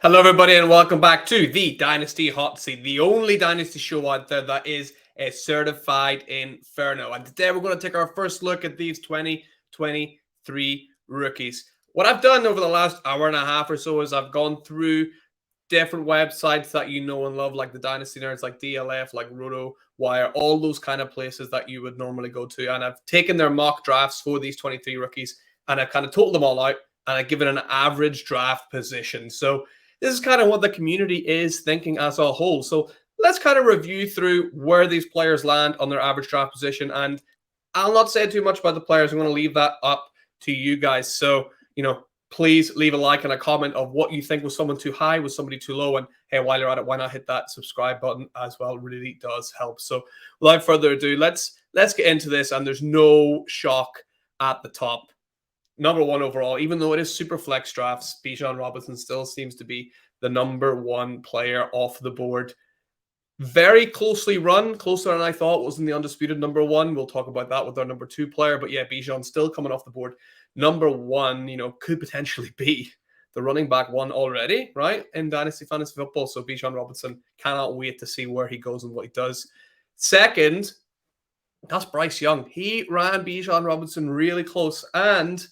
Hello, everybody, and welcome back to the Dynasty Hotseat, the only Dynasty show out there that is a certified inferno. And today we're going to take our first look at these 2023 rookies. What I've done over the last hour and a half or so is I've gone through different websites that you know and love, like the Dynasty Nerds, like DLF, like RotoWire, all those kind of places that you would normally go to. And I've taken their mock drafts for these 23 rookies, and I've kind of totaled them all out, and I've given an average draft position. So this is kind of what the community is thinking as a whole. So let's kind of review through where these players land on their average draft position. And I'll not say too much about the players. I'm going to leave that up to you guys. So, please leave a like and a comment of what you think. Was someone too high? Was somebody too low? And hey, while you're at it, why not hit that subscribe button as well? It really does help. So without further ado, let's get into this. And there's no shock at the top. Number one overall, even though it is super flex drafts, Bijan Robinson still seems to be the number one player off the board. Very closely run, closer than I thought, was in the undisputed number one. We'll talk about that with our number two player. But yeah, Bijan still coming off the board. Number one, could potentially be the running back one already, right? In Dynasty Fantasy Football. So Bijan Robinson, cannot wait to see where he goes and what he does. Second, that's Bryce Young. He ran Bijan Robinson really close. And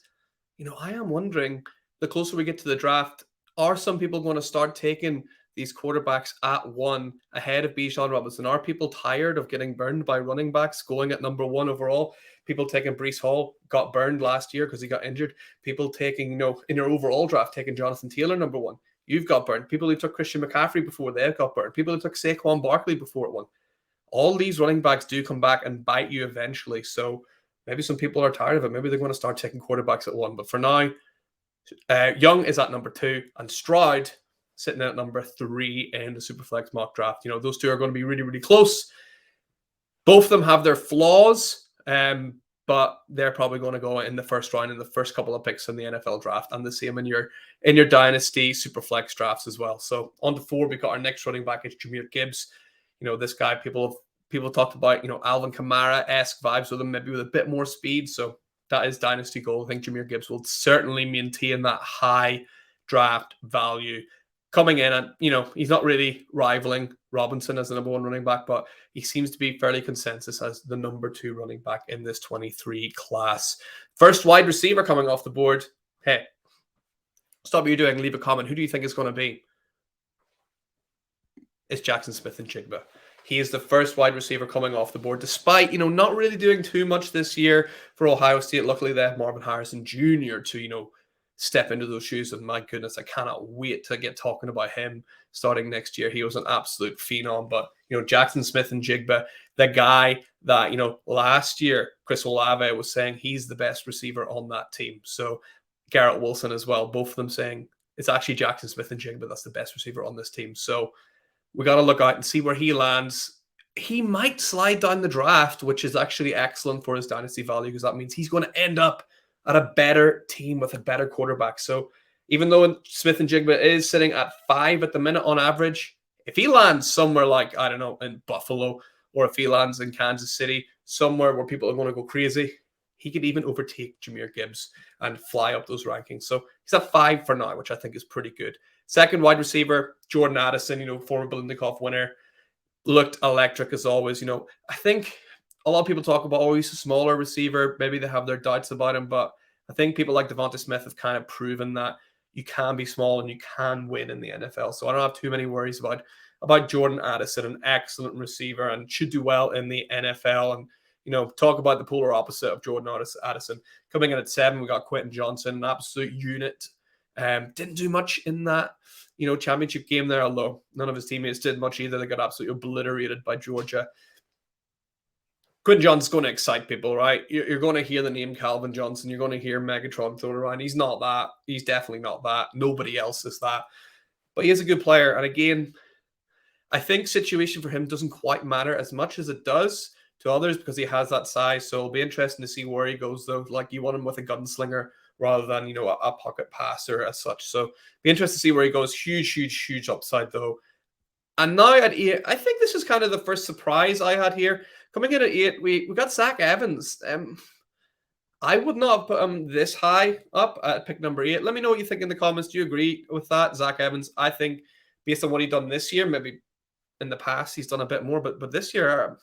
I am wondering, the closer we get to the draft, are some people going to start taking these quarterbacks at one ahead of Bijan Robinson? Are people tired of getting burned by running backs going at number one overall? People taking Breece Hall got burned last year because he got injured. People taking, in your overall draft, taking Jonathan Taylor number one. You've got burned. People who took Christian McCaffrey before, they've got burned. People who took Saquon Barkley before it won. All these running backs do come back and bite you eventually. So maybe some people are tired of it. Maybe they're going to start taking quarterbacks at one. But for now, Young is at number two, and Stroud sitting at number three in the Superflex mock draft. Those two are going to be really, really close. Both of them have their flaws, but they're probably going to go in the first round in the first couple of picks in the NFL draft, and the same in your Dynasty Superflex drafts as well. So on to four, we got our next running back. It's Jahmyr Gibbs. This guy, people talked about, Alvin Kamara-esque vibes with him, maybe with a bit more speed. So that is Dynasty goal. I think Jahmyr Gibbs will certainly maintain that high draft value coming in. And, he's not really rivaling Robinson as the number one running back, but he seems to be fairly consensus as the number two running back in this 23 class. First wide receiver coming off the board. Hey, stop what you're doing. Leave a comment. Who do you think it's going to be? It's Jackson Smith-Njigba. He is the first wide receiver coming off the board, despite, not really doing too much this year for Ohio State. Luckily, they have Marvin Harrison Jr. to, step into those shoes. And my goodness, I cannot wait to get talking about him starting next year. He was an absolute phenom. But, Jackson Smith-Njigba, the guy that, last year, Chris Olave was saying he's the best receiver on that team. So Garrett Wilson as well, both of them saying it's actually Jackson Smith-Njigba that's the best receiver on this team. So we got to look out and see where he lands. He might slide down the draft, which is actually excellent for his dynasty value, because that means he's going to end up at a better team with a better quarterback. So even though Smith-Njigba is sitting at 5 at the minute on average, if he lands somewhere like, I don't know, in Buffalo, or if he lands in Kansas City, somewhere where people are going to go crazy, he could even overtake Jahmyr Gibbs and fly up those rankings. So he's at 5 for now, which I think is pretty good. Second wide receiver, Jordan Addison, former Biletnikoff winner, looked electric as always. I think a lot of people talk about, he's a smaller receiver. Maybe they have their doubts about him, but I think people like Devonta Smith have kind of proven that you can be small and you can win in the NFL. So I don't have too many worries about Jordan Addison, an excellent receiver and should do well in the NFL. And, talk about the polar opposite of Jordan Addison. Coming in at 7, we got Quentin Johnson, an absolute unit. Didn't do much in that, championship game there, although none of his teammates did much either. They got absolutely obliterated by Georgia. Quentin Johnson's going to excite people, right? You're going to hear the name Calvin Johnson. You're going to hear Megatron thrown around. He's not that. He's definitely not that. Nobody else is that. But he is a good player. And again, I think situation for him doesn't quite matter as much as it does to others because he has that size. So it'll be interesting to see where he goes, though. Like, you want him with a gunslinger rather than, a pocket passer as such. So be interested to see where he goes. Huge upside, though. And now at 8, I think this is kind of the first surprise I had here. Coming in at 8, we got Zach Evans. I would not have put him this high up at pick number 8. Let me know what you think in the comments. Do you agree with that, Zach Evans? I think based on what he's done this year, maybe in the past he's done a bit more, but this year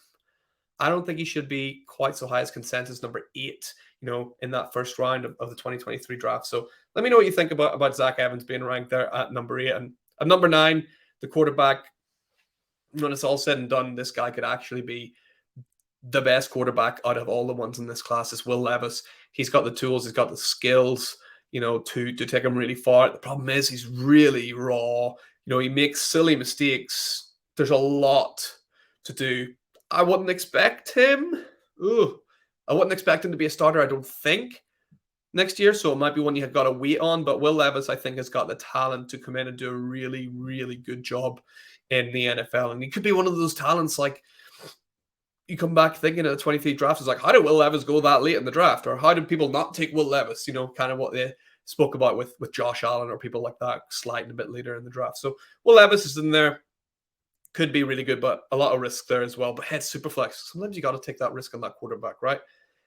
I don't think he should be quite so high as consensus number 8. In that first round of the 2023 draft. So let me know what you think about Zach Evans being ranked there at number 8 and at number 9, the quarterback. When it's all said and done, this guy could actually be the best quarterback out of all the ones in this class is Will Levis. He's got the tools, he's got the skills, to take him really far. The problem is he's really raw. He makes silly mistakes. There's a lot to do. I wouldn't expect him. I wouldn't expect him to be a starter, I don't think, next year. So it might be one you have got to wait on. But Will Levis, I think, has got the talent to come in and do a really, really good job in the NFL. And he could be one of those talents like, you come back thinking of the 23 draft, it's like, how did Will Levis go that late in the draft? Or how did people not take Will Levis? Kind of what they spoke about with Josh Allen or people like that sliding a bit later in the draft. So Will Levis is in there. Could be really good, but a lot of risk there as well. But head super flex. Sometimes you got to take that risk on that quarterback, right?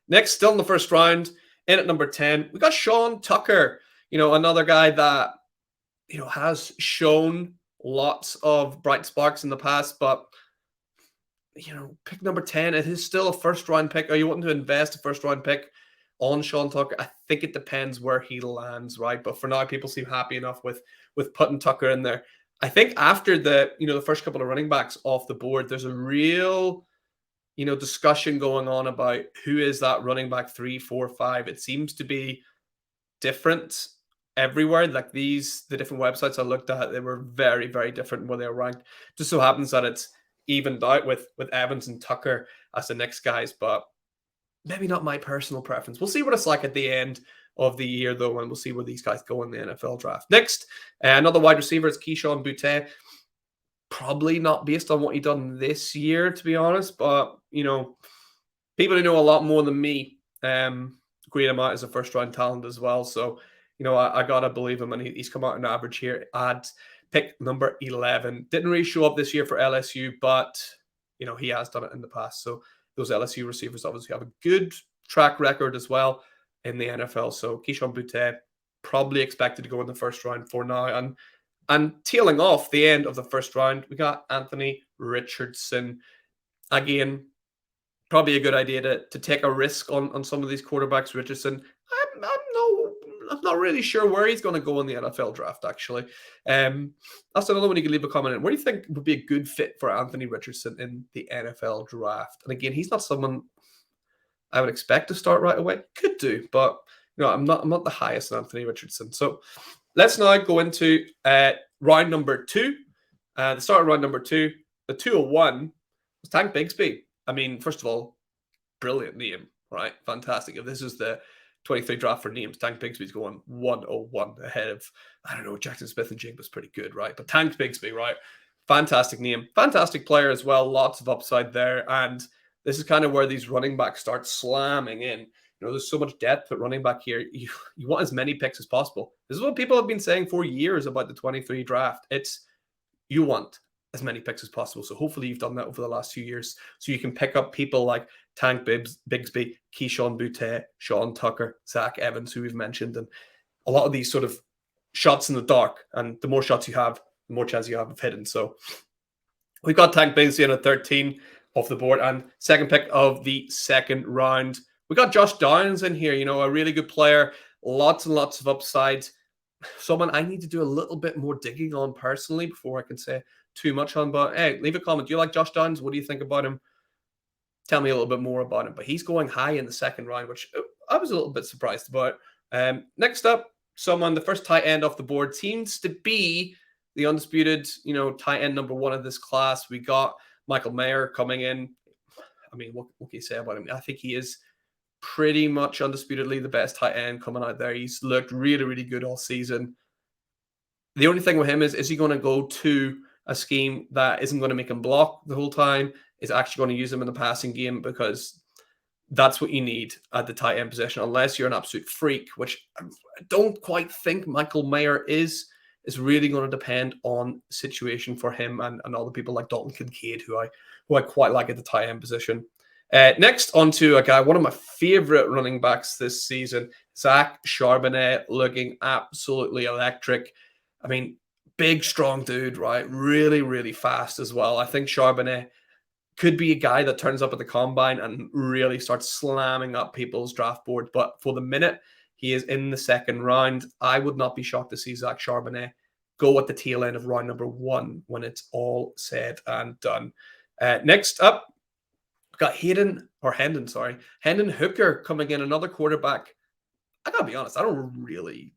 Next, still in the first round, in at number 10, we got Sean Tucker. Another guy that, has shown lots of bright sparks in the past, but pick number 10, it is still a first-round pick. Are you wanting to invest a first-round pick on Sean Tucker? I think it depends where he lands, right? But for now, people seem happy enough with putting Tucker in there. I think after the first couple of running backs off the board, there's a real, discussion going on about who is that running back 3, 4, 5. It seems to be different everywhere. Like the different websites I looked at, they were very, very different where they were ranked. Just so happens that it's evened out with Evans and Tucker as the next guys, but maybe not my personal preference. We'll see what it's like at the end of the year, though, and we'll see where these guys go in the NFL draft. Next, another wide receiver is Keyshawn Boutte. Probably not based on what he done this year, to be honest, but, people who know a lot more than me grade him out as a first-round talent as well. So, I got to believe him, and he's come out on average here at pick number 11. Didn't really show up this year for LSU, but, he has done it in the past. So those LSU receivers obviously have a good track record as well in the NFL. So Keyshawn Boutte probably expected to go in the first round for now. And tailing off the end of the first round, we got Anthony Richardson. Again, probably a good idea to take a risk on some of these quarterbacks. Richardson, I'm not really sure where he's going to go in the NFL draft, actually. That's another one you can leave a comment in. Where do you think would be a good fit for Anthony Richardson in the NFL draft? And again, he's not someone I would expect to start right away. Could do, but I'm not the highest on Anthony Richardson. So let's now go into round number 2. The start of round number 2, the 201 was Tank Bigsby. I mean, first of all, brilliant name, right? Fantastic. If this is the 23 draft for names, Tank Bigsby's going 101 ahead of, I don't know, Jackson Smith and Jigba's pretty good, right? But Tank Bigsby, right? Fantastic name. Fantastic player as well. Lots of upside there. And this is kind of where these running backs start slamming in. There's so much depth at running back here. You want as many picks as possible. This is what people have been saying for years about the 23 draft. You want as many picks as possible. So hopefully you've done that over the last few years. So you can pick up people like Tank Bigsby, Keyshawn Boutte, Sean Tucker, Zach Evans, who we've mentioned, and a lot of these sort of shots in the dark. And the more shots you have, the more chance you have of hitting. So we've got Tank Bigsby in at 13 off the board, and second pick of the second round. We got Josh Downs in here, a really good player, lots and lots of upside. Someone I need to do a little bit more digging on personally before I can say too much on. But hey, leave a comment. Do you like Josh Downs? What do you think about him? Tell me a little bit more about him. But he's going high in the second round, which I was a little bit surprised about. Next up, the first tight end off the board seems to be the undisputed, tight end number 1 of this class. We got Michael Mayer coming in. I mean, what can you say about him? I think he is pretty much undisputedly the best tight end coming out there. He's looked really, really good all season. The only thing with him is he going to go to a scheme that isn't going to make him block the whole time? Is actually going to use him in the passing game, because that's what you need at the tight end position, unless you're an absolute freak, which I don't quite think Michael Mayer is. Is really going to depend on situation for him and all the people like Dalton Kincaid, who I quite like at the tight end position. Next, onto a guy, one of my favorite running backs this season, Zach Charbonnet, looking absolutely electric. I mean, big, strong dude, right? Really, really fast as well. I think Charbonnet could be a guy that turns up at the combine and really starts slamming up people's draft board. But for the minute, he is in the second round. I would not be shocked to see Zach Charbonnet go at the tail end of round number 1 when it's all said and done. Next up, we've got Hendon Hooker coming in, another quarterback. I gotta be honest, I don't really,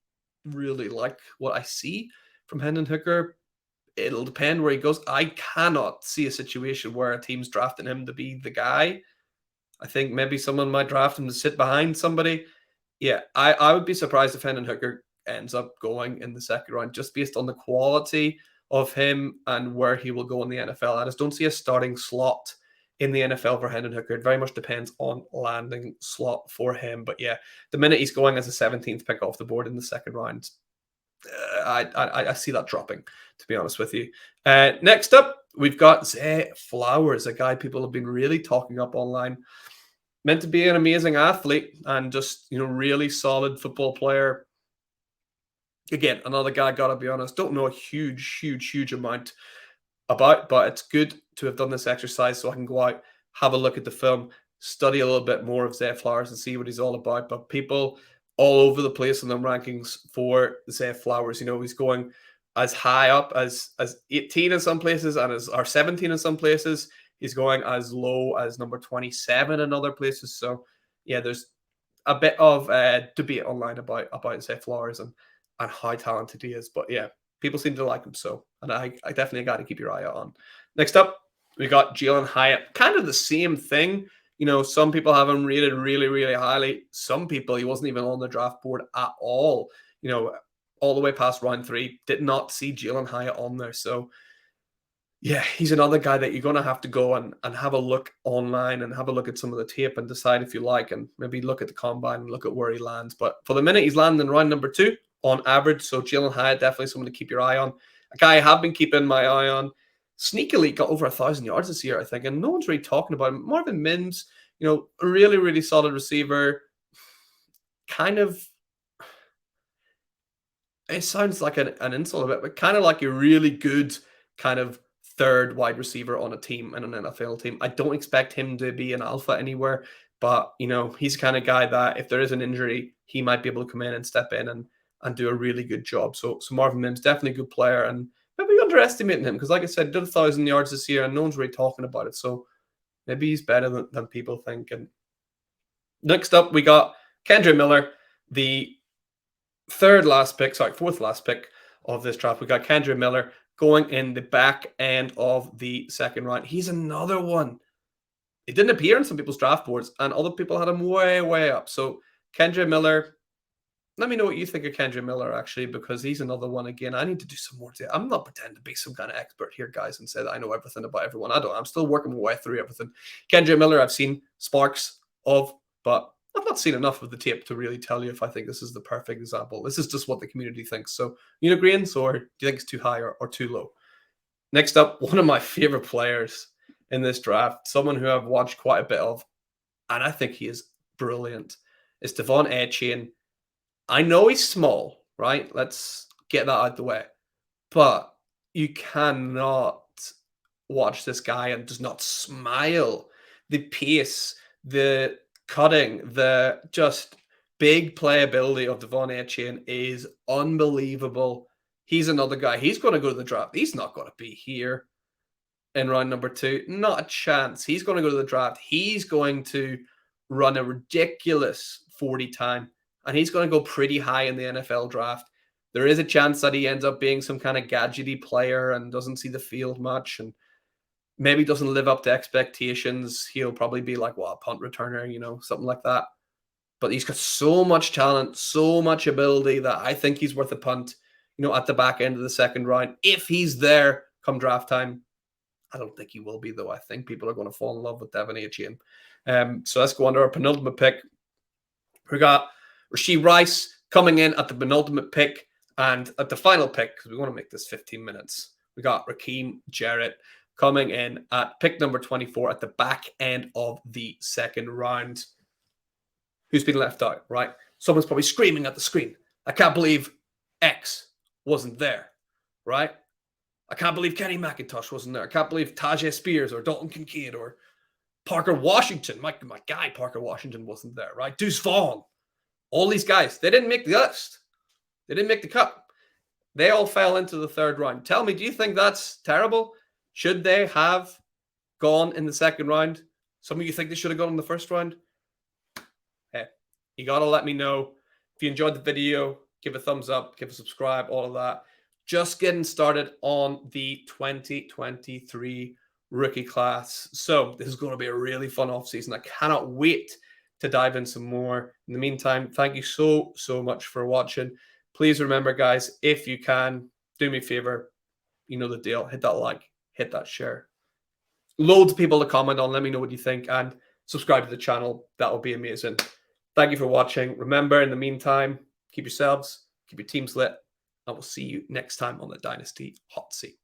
really like what I see from Hendon Hooker. It'll depend where he goes. I cannot see a situation where a team's drafting him to be the guy. I think maybe someone might draft him to sit behind somebody. Yeah, I would be surprised if Hendon Hooker ends up going in the second round just based on the quality of him and where he will go in the NFL. I just don't see a starting slot in the NFL for Hendon Hooker. It very much depends on landing slot for him. But yeah, the minute he's going as a 17th pick off the board in the second round, I see that dropping, to be honest with you. Next up, we've got Zay Flowers, a guy people have been really talking up online. Meant to be an amazing athlete and just, really solid football player. Again, another guy, gotta be honest, don't know a huge amount about, but it's good to have done this exercise so I can go out, have a look at the film, study a little bit more of Zay Flowers and see what he's all about. But people all over the place in the rankings for Zay Flowers, he's going as high up as 18 in some places and or 17 in some places. He's going as low as number 27 in other places. So yeah, there's a bit of debate online about Zay Flowers and how talented he is. But yeah, people seem to like him. So, and I definitely got to keep your eye out on. Next up, we got Jalen Hyatt. Kind of the same thing. Some people have him rated really, really highly. Some people, he wasn't even on the draft board at all. All the way past round 3, did not see Jalen Hyatt on there. So yeah, he's another guy that you're going to have to go and have a look online and have a look at some of the tape and decide if you like, and maybe look at the combine and look at where he lands. But for the minute, he's landing in round number 2 on average. So Jalen Hyatt, definitely someone to keep your eye on. A guy I have been keeping my eye on. Sneakily got over 1,000 yards this year, I think, and no one's really talking about him. Marvin Mims, a really, really solid receiver. Kind of, it sounds like an insult a bit, but kind of like a really good kind of third wide receiver on a team and an NFL team. I don't expect him to be an alpha anywhere, but he's the kind of guy that if there is an injury, he might be able to come in and step in and do a really good job. So Marvin Mims, definitely a good player, and maybe underestimating him because, like I said, he did 1,000 yards this year and no one's really talking about it. So maybe he's better than people think. And next up, we got Kendre Miller, the fourth last pick of this draft. We got Kendre Miller going in the back end of the second round. He's another one. He didn't appear in some people's draft boards, and other people had him way, way up. So Kendre Miller, let me know what you think of Kendre Miller, actually, because he's another one. Again, I need to do some more. I'm not pretending to be some kind of expert here, guys, and say that I know everything about everyone. I don't. I'm still working my way through everything. Kendre Miller, I've seen sparks of, but I've not seen enough of the tape to really tell you if I think this is the perfect example. This is just what the community thinks. So, agreeing, or do you think it's too high or too low? Next up, one of my favorite players in this draft, someone who I've watched quite a bit of, and I think he is brilliant, is Devon Etienne. I know he's small, right? Let's get that out the way. But you cannot watch this guy and just not smile. The pace, the cutting, the just big playability of Devon Etienne is unbelievable. He's another guy. He's going to go to the draft. He's not going to be here in round number 2. Not a chance. He's going to go to the draft. He's going to run a ridiculous 40 time. And he's going to go pretty high in the NFL draft. There is a chance that he ends up being some kind of gadgety player and doesn't see the field much and maybe doesn't live up to expectations. He'll probably be like, a punt returner, something like that. But he's got so much talent, so much ability that I think he's worth a punt, at the back end of the second round. If he's there come draft time. I don't think he will be, though. I think people are going to fall in love with Devon Etienne. So let's go on to our penultimate pick. We got Rashee Rice coming in at the penultimate pick, and at the final pick, because we want to make this 15 minutes, we got Raheem Jarrett, coming in at pick number 24 at the back end of the second round. Who's been left out, right? Someone's probably screaming at the screen. I can't believe X wasn't there, right? I can't believe Kenny McIntosh wasn't there. I can't believe Tajay Spears or Dalton Kincaid or Parker Washington. My guy, Parker Washington, wasn't there, right? Deuce Vaughn. All these guys, they didn't make the list. They didn't make the cut. They all fell into the third round. Tell me, do you think that's terrible? Should they have gone in the second round? Some of you think they should have gone in the first round? Hey, you got to let me know. If you enjoyed the video, give a thumbs up, give a subscribe, all of that. Just getting started on the 2023 rookie class. So this is going to be a really fun offseason. I cannot wait to dive in some more. In the meantime, thank you so much for watching. Please remember, guys, if you can, do me a favor. You know the deal. Hit that like, hit that share. Loads of people to comment on. Let me know what you think and subscribe to the channel. That will be amazing. Thank you for watching. Remember, in the meantime, keep yourselves, keep your teams lit, and we'll see you next time on the Dynasty Hot Seat.